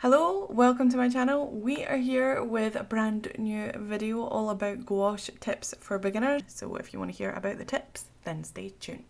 Hello, welcome to my channel. We are here with a brand new video all about gouache tips for beginners. So if you want to hear about the tips, then stay tuned.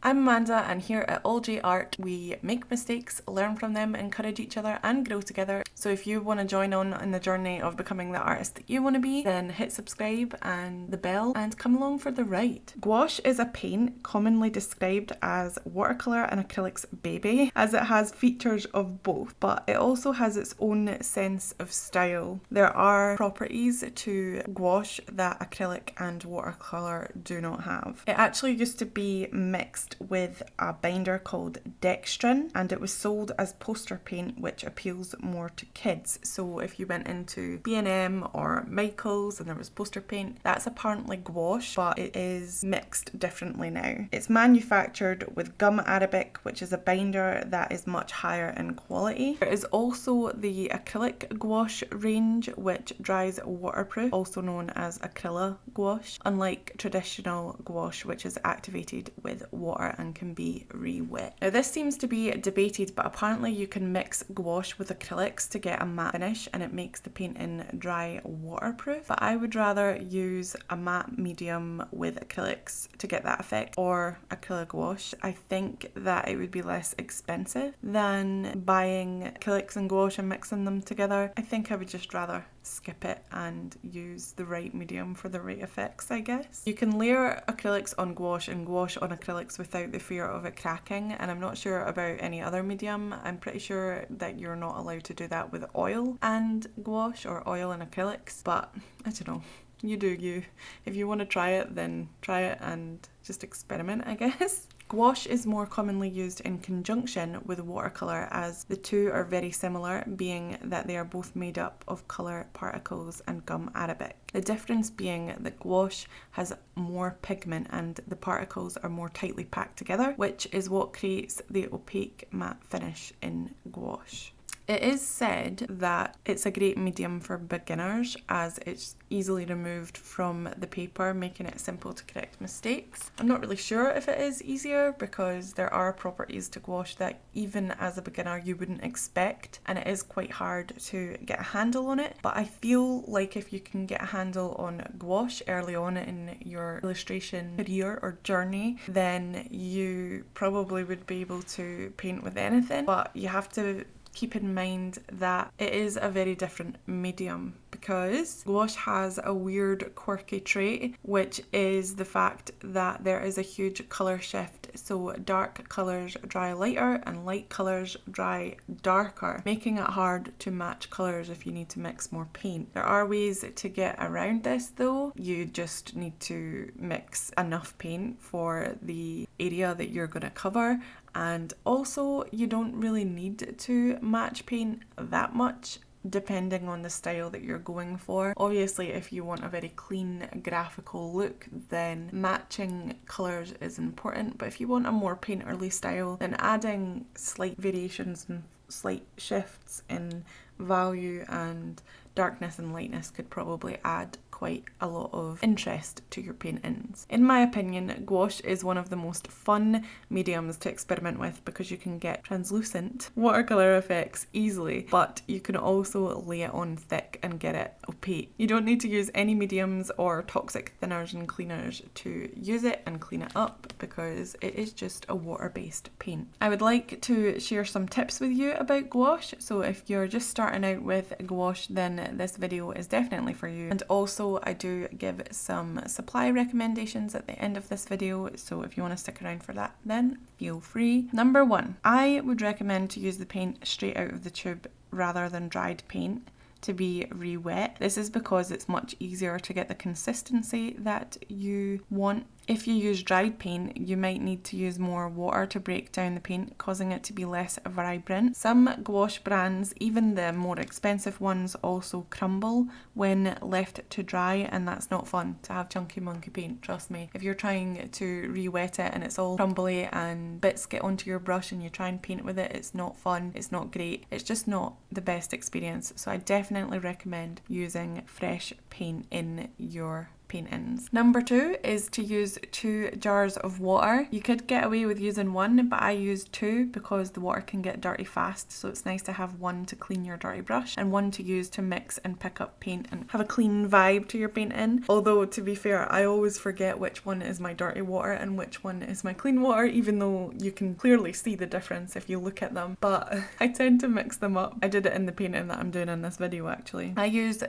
I'm Amanda, and here at ALLJArt we make mistakes, learn from them, encourage each other and grow together. So if you want to join on in the journey of becoming the artist that you want to be, then hit subscribe and the bell and come along for the ride. Gouache is a paint commonly described as watercolour and acrylic's baby, as it has features of both, but it also has its own sense of style. There are properties to gouache that acrylic and watercolour do not have. It actually used to be mixed with a binder called Endscreen, and it was sold as poster paint, which appeals more to kids. So if you went into B&M or Michael's and there was poster paint, that's apparently gouache, but it is mixed differently now. It's manufactured with gum arabic, which is a binder that is much higher in quality. There is also the acrylic gouache range, which dries waterproof, also known as acrylic gouache, unlike traditional gouache, which is activated with water and can be re-wet. Now this seems to be debated, but apparently you can mix gouache with acrylics to get a matte finish and it makes the painting dry waterproof. But I would rather use a matte medium with acrylics to get that effect, or acrylic gouache. I think that it would be less expensive than buying acrylics and gouache and mixing them together. I think I would just rather skip it and use the right medium for the right effects, I guess. You can layer acrylics on gouache and gouache on acrylics without the fear of it cracking, and I'm not sure about any other medium. I'm pretty sure that you're not allowed to do that with oil and gouache or oil and acrylics, but I don't know. You do you. If you want to try it, then try it and just experiment, I guess. Gouache is more commonly used in conjunction with watercolour, as the two are very similar, being that they are both made up of colour particles and gum arabic. The difference being that gouache has more pigment and the particles are more tightly packed together, which is what creates the opaque matte finish in gouache. It is said that it's a great medium for beginners as it's easily removed from the paper, making it simple to correct mistakes. I'm not really sure if it is easier, because there are properties to gouache that even as a beginner you wouldn't expect, and it is quite hard to get a handle on it. But I feel like if you can get a handle on gouache early on in your illustration career or journey, then you probably would be able to paint with anything. But you have to keep in mind that it is a very different medium, because gouache has a weird quirky trait, which is the fact that there is a huge colour shift. So dark colours dry lighter and light colours dry darker, making it hard to match colours if you need to mix more paint. There are ways to get around this though. You just need to mix enough paint for the area that you're going to cover, and also you don't really need to match paint that much depending on the style that you're going for. Obviously, if you want a very clean graphical look, then matching colours is important, but if you want a more painterly style, then adding slight variations and slight shifts in value and darkness and lightness could probably add quite a lot of interest to your paintings. In my opinion, gouache is one of the most fun mediums to experiment with, because you can get translucent watercolour effects easily, but you can also lay it on thick and get it opaque. You don't need to use any mediums or toxic thinners and cleaners to use it and clean it up, because it is just a water-based paint. I would like to share some tips with you about gouache, so if you're just starting out with gouache, then this video is definitely for you. And also I do give some supply recommendations at the end of this video, so if you want to stick around for that, then feel free. Number 1, I would recommend to use the paint straight out of the tube rather than dried paint to be re-wet. This is because it's much easier to get the consistency that you want. If you use dried paint, you might need to use more water to break down the paint, causing it to be less vibrant. Some gouache brands, even the more expensive ones, also crumble when left to dry, and that's not fun to have chunky monkey paint, trust me. If you're trying to re-wet it and it's all crumbly and bits get onto your brush and you try and paint with it, it's not fun, it's not great, it's just not the best experience. So I definitely recommend using fresh paint in your paint-ins. Number 2 is to use 2 jars of water. You could get away with using 1, but I use 2 because the water can get dirty fast, so it's nice to have 1 to clean your dirty brush and 1 to use to mix and pick up paint and have a clean vibe to your painting. Although, to be fair, I always forget which one is my dirty water and which one is my clean water, even though you can clearly see the difference if you look at them, but I tend to mix them up. I did it in the painting that I'm doing in this video actually. I use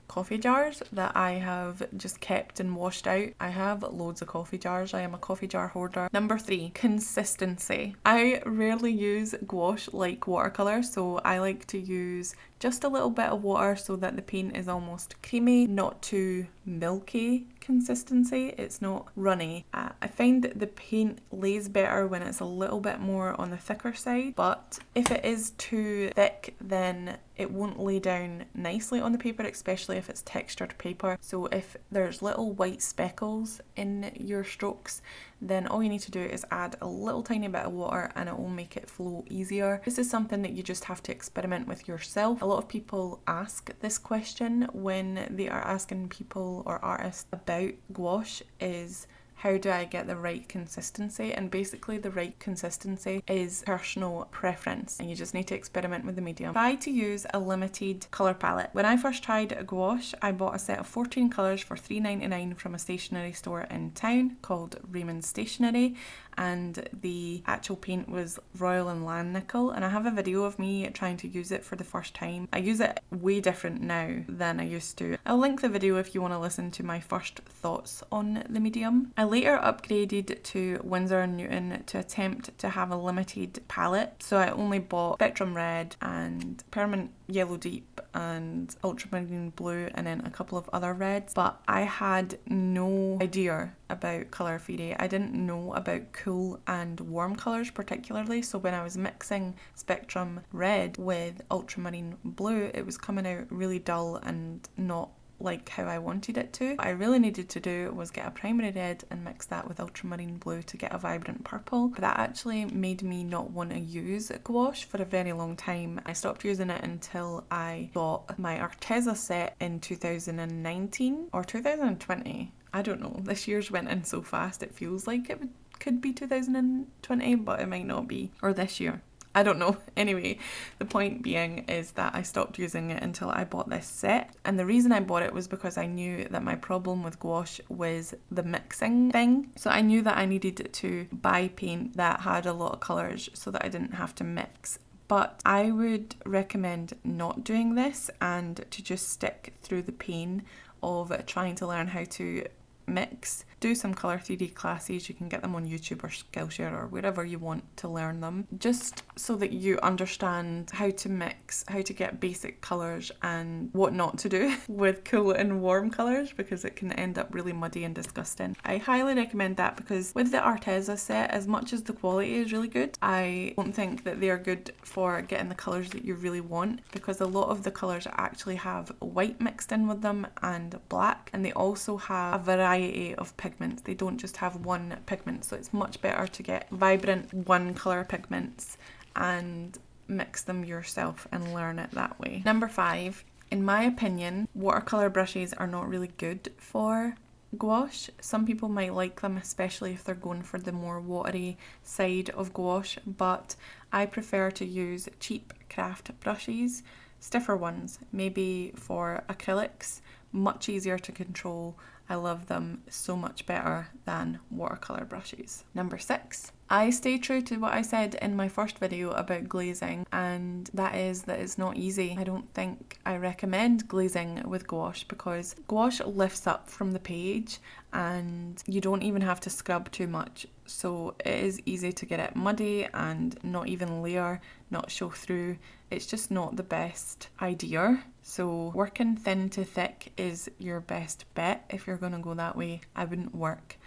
coffee jars that I have just kept and washed out. I have loads of coffee jars. I am a coffee jar hoarder. Number 3, consistency. I rarely use gouache like watercolour, so I like to use just a little bit of water so that the paint is almost creamy, not too milky consistency. It's not runny. I find that the paint lays better when it's a little bit more on the thicker side, but if it is too thick then it won't lay down nicely on the paper, especially if it's textured paper. So if there's little white speckles in your strokes, then all you need to do is add a little tiny bit of water and it will make it flow easier. This is something that you just have to experiment with yourself. A lot of people ask this question when they are asking people or artists about gouache, is how do I get the right consistency? And basically the right consistency is personal preference and you just need to experiment with the medium. Try to use a limited colour palette. When I first tried gouache, I bought a set of 14 colours for $3.99 from a stationery store in town called Raymond's Stationery, and the actual paint was Royal and Land Nickel, and I have a video of me trying to use it for the first time. I use it way different now than I used to. I'll link the video if you want to listen to my first thoughts on the medium. I later upgraded to Winsor & Newton to attempt to have a limited palette, so I only bought Spectrum Red and Permanent Yellow Deep and Ultramarine Blue and then a couple of other reds, but I had no idea about colour theory. I didn't know about cool and warm colours particularly, so when I was mixing Spectrum Red with Ultramarine Blue, it was coming out really dull and not like how I wanted it to. What I really needed to do was get a primary red and mix that with ultramarine blue to get a vibrant purple. But that actually made me not want to use gouache for a very long time. I stopped using it until I got my Arteza set in 2019 or 2020. I don't know. This year's went in so fast it feels like it could be 2020, but it might not be. Or this year. I don't know. Anyway, the point being is that I stopped using it until I bought this set. And the reason I bought it was because I knew that my problem with gouache was the mixing thing. So I knew that I needed to buy paint that had a lot of colours so that I didn't have to mix. But I would recommend not doing this and to just stick through the pain of trying to learn how to mix. Do some colour theory classes. You can get them on YouTube or Skillshare or wherever you want to learn them, just so that you understand how to mix, how to get basic colours and what not to do with cool and warm colours, because it can end up really muddy and disgusting. I highly recommend that because with the Arteza set, as much as the quality is really good, I don't think that they are good for getting the colours that you really want, because a lot of the colours actually have white mixed in with them and black, and they also have a variety of pigments. They don't just have one pigment, so it's much better to get vibrant one colour pigments and mix them yourself and learn it that way. Number 5, in my opinion, watercolour brushes are not really good for gouache. Some people might like them, especially if they're going for the more watery side of gouache, but I prefer to use cheap craft brushes, stiffer ones, maybe for acrylics, much easier to control. I love them so much better than watercolour brushes. Number 6, I stay true to what I said in my first video about glazing, and that is that it's not easy. I don't think I recommend glazing with gouache because gouache lifts up from the page and you don't even have to scrub too much, so it is easy to get it muddy and not even layer, not show through. It's just not the best idea. So working thin to thick is your best bet if you're going to go that way. I wouldn't work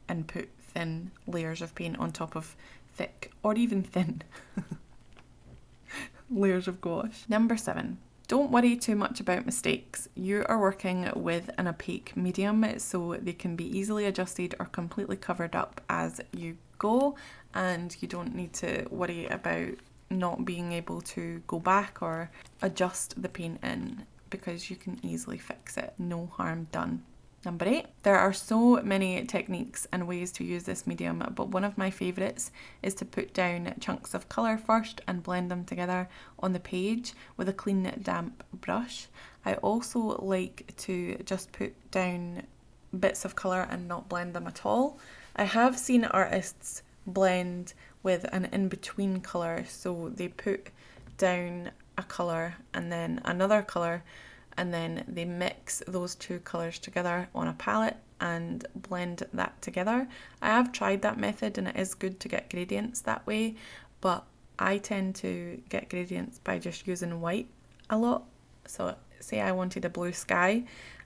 and put thin layers of paint on top of thick or even thin layers of gouache. Number 7. Don't worry too much about mistakes. You are working with an opaque medium, so they can be easily adjusted or completely covered up as you go, and you don't need to worry about not being able to go back or adjust the paint in because you can easily fix it. No harm done. Number 8, there are so many techniques and ways to use this medium, but one of my favourites is to put down chunks of colour first and blend them together on the page with a clean, damp brush. I also like to just put down bits of colour and not blend them at all. I have seen artists blend with an in-between colour, so they put down a colour and then another colour, and then they mix those two colours together on a palette and blend that together. I have tried that method and it is good to get gradients that way, but I tend to get gradients by just using white a lot. So say I wanted a blue sky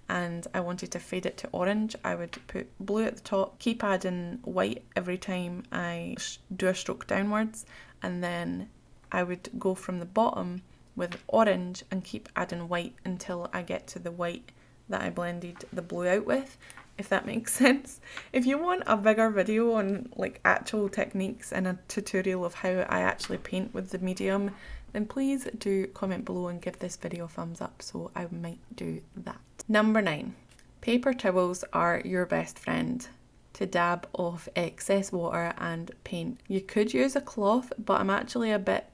and I wanted to fade it to orange, I would put blue at the top, keep adding white every time I do a stroke downwards, and then I would go from the bottom with orange and keep adding white until I get to the white that I blended the blue out with, if that makes sense. If you want a bigger video on like actual techniques and a tutorial of how I actually paint with the medium, then please do comment below and give this video a thumbs up, so I might do that. Number 9, paper towels are your best friend to dab off excess water and paint. You could use a cloth, but I'm actually a bit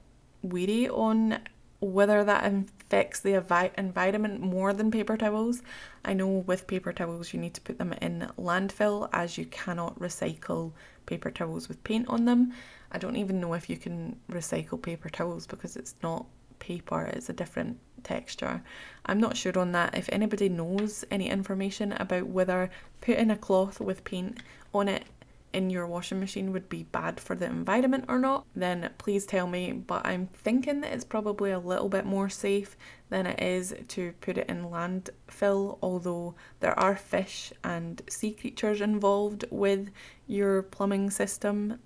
weary on whether that affects the environment more than paper towels. I know with paper towels you need to put them in landfill, as you cannot recycle paper towels with paint on them. I don't even know if you can recycle paper towels because it's not paper, it's a different texture. I'm not sure on that. If anybody knows any information about whether putting a cloth with paint on it in your washing machine would be bad for the environment or not, then please tell me, but I'm thinking that it's probably a little bit more safe than it is to put it in landfill, although there are fish and sea creatures involved with your plumbing system,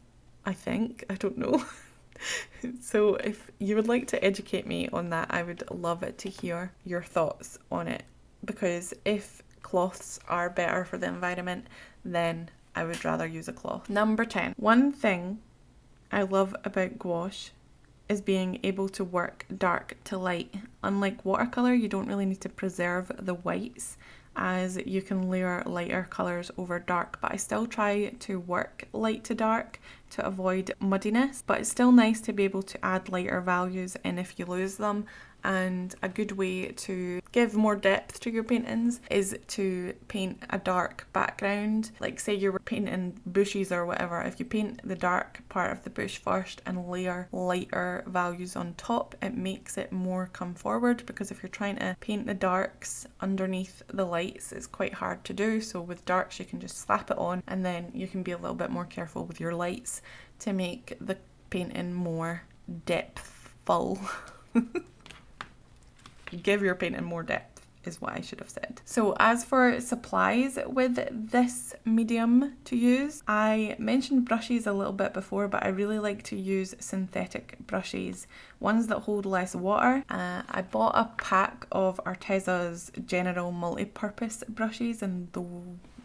I think. I don't know. So if you would like to educate me on that, I would love it to hear your thoughts on it, because if cloths are better for the environment, then I would rather use a cloth. Number 10. One thing I love about gouache is being able to work dark to light. Unlike watercolour, you don't really need to preserve the whites, as you can layer lighter colours over dark, but I still try to work light to dark to avoid muddiness, but it's still nice to be able to add lighter values in if you lose them. And a good way to give more depth to your paintings is to paint a dark background. Like say you were painting bushes or whatever, if you paint the dark part of the bush first and layer lighter values on top, it makes it more come forward, because if you're trying to paint the darks underneath the lights, it's quite hard to do. So with darks you can just slap it on, and then you can be a little bit more careful with your lights to make the painting more depthful. Give your painting more depth is what I should have said. So as for supplies with this medium to use, I mentioned brushes a little bit before, but I really like to use synthetic brushes, ones that hold less water. I bought a pack of Arteza's general multi-purpose brushes, and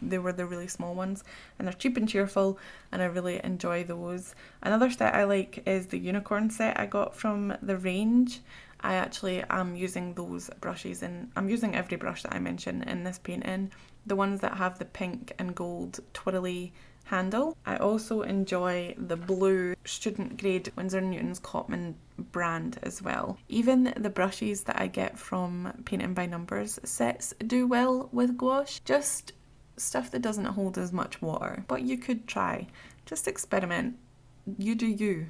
they were the really small ones, and they're cheap and cheerful, and I really enjoy those. Another set I like is the unicorn set I got from the range. I actually am using those brushes, and I'm using every brush that I mention in this painting, the ones that have the pink and gold twirly handle. I also enjoy the blue student grade Winsor & Newton's Cotman brand as well. Even the brushes that I get from Painting by Numbers sets do well with gouache, just stuff that doesn't hold as much water, but you could try. Just experiment. You do you.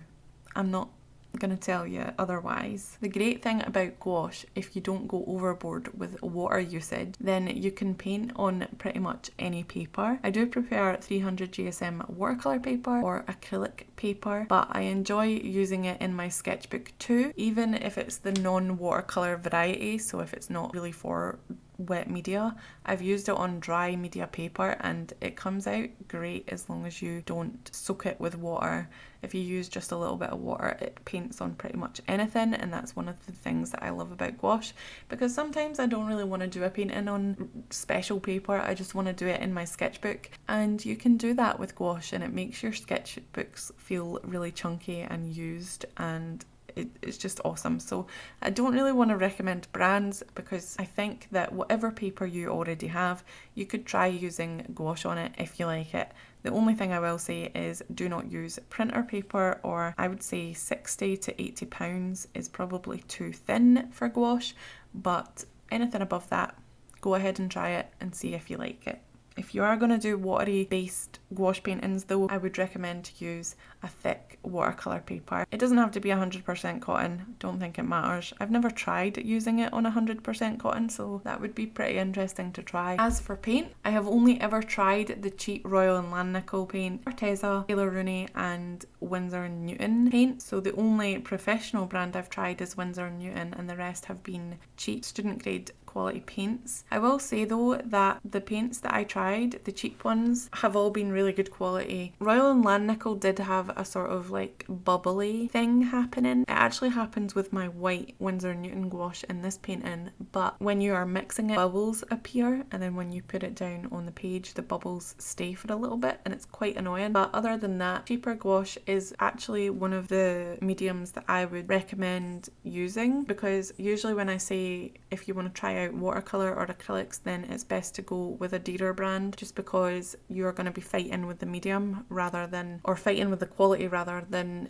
I'm not going to tell you otherwise. The great thing about gouache, if you don't go overboard with water usage, then you can paint on pretty much any paper. I do prefer 300 GSM watercolour paper or acrylic paper, but I enjoy using it in my sketchbook too, even if it's the non-watercolour variety. So if it's not really for wet media, I've used it on dry media paper and it comes out great as long as you don't soak it with water. If you use just a little bit of water, it paints on pretty much anything, and that's one of the things that I love about gouache, because sometimes I don't really want to do a painting on special paper, I just want to do it in my sketchbook, and you can do that with gouache and it makes your sketchbooks feel really chunky and used, and it's just awesome. So I don't really want to recommend brands because I think that whatever paper you already have, you could try using gouache on it if you like it. The only thing I will say is do not use printer paper, or I would say 60 to 80 pounds is probably too thin for gouache, but anything above that, go ahead and try it and see if you like it. If you are going to do watery based gouache paintings though, I would recommend to use a thick watercolour paper. It doesn't have to be 100% cotton, don't think it matters. I've never tried using it on 100% cotton, so that would be pretty interesting to try. As for paint, I have only ever tried the cheap Royal and Landnickel paint, Arteza, Taylor Rooney and Winsor & Newton paint. So the only professional brand I've tried is Winsor & Newton, and the rest have been cheap student grade quality paints. I will say though that the paints that I tried, the cheap ones, have all been really good quality. Royal and Landnickel did have a sort of like bubbly thing happening. It actually happens with my white Winsor & Newton gouache in this painting, but when you are mixing it, bubbles appear, and then when you put it down on the page, the bubbles stay for a little bit, and it's quite annoying. But other than that, cheaper gouache is actually one of the mediums that I would recommend using, because usually when I say if you want to try out watercolour or acrylics, then it's best to go with a dearer brand, just because you're going to be fighting with the medium rather than, or fighting with the quality rather than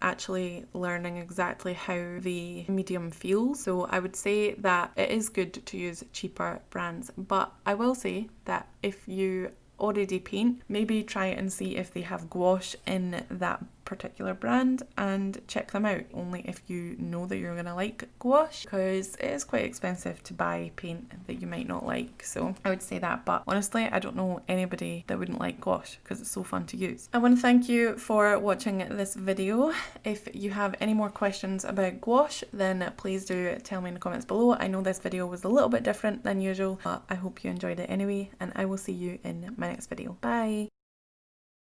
actually learning exactly how the medium feels. So I would say that it is good to use cheaper brands, but I will say that if you already paint, maybe try it and see if they have gouache in that particular brand and check them out, only if you know that you're gonna like gouache, because it is quite expensive to buy paint that you might not like. So I would say that, but honestly I don't know anybody that wouldn't like gouache because it's so fun to use. I want to thank you for watching this video. If you have any more questions about gouache, then please do tell me in the comments below. I know this video was a little bit different than usual, but I hope you enjoyed it anyway, and I will see you in my next video. Bye!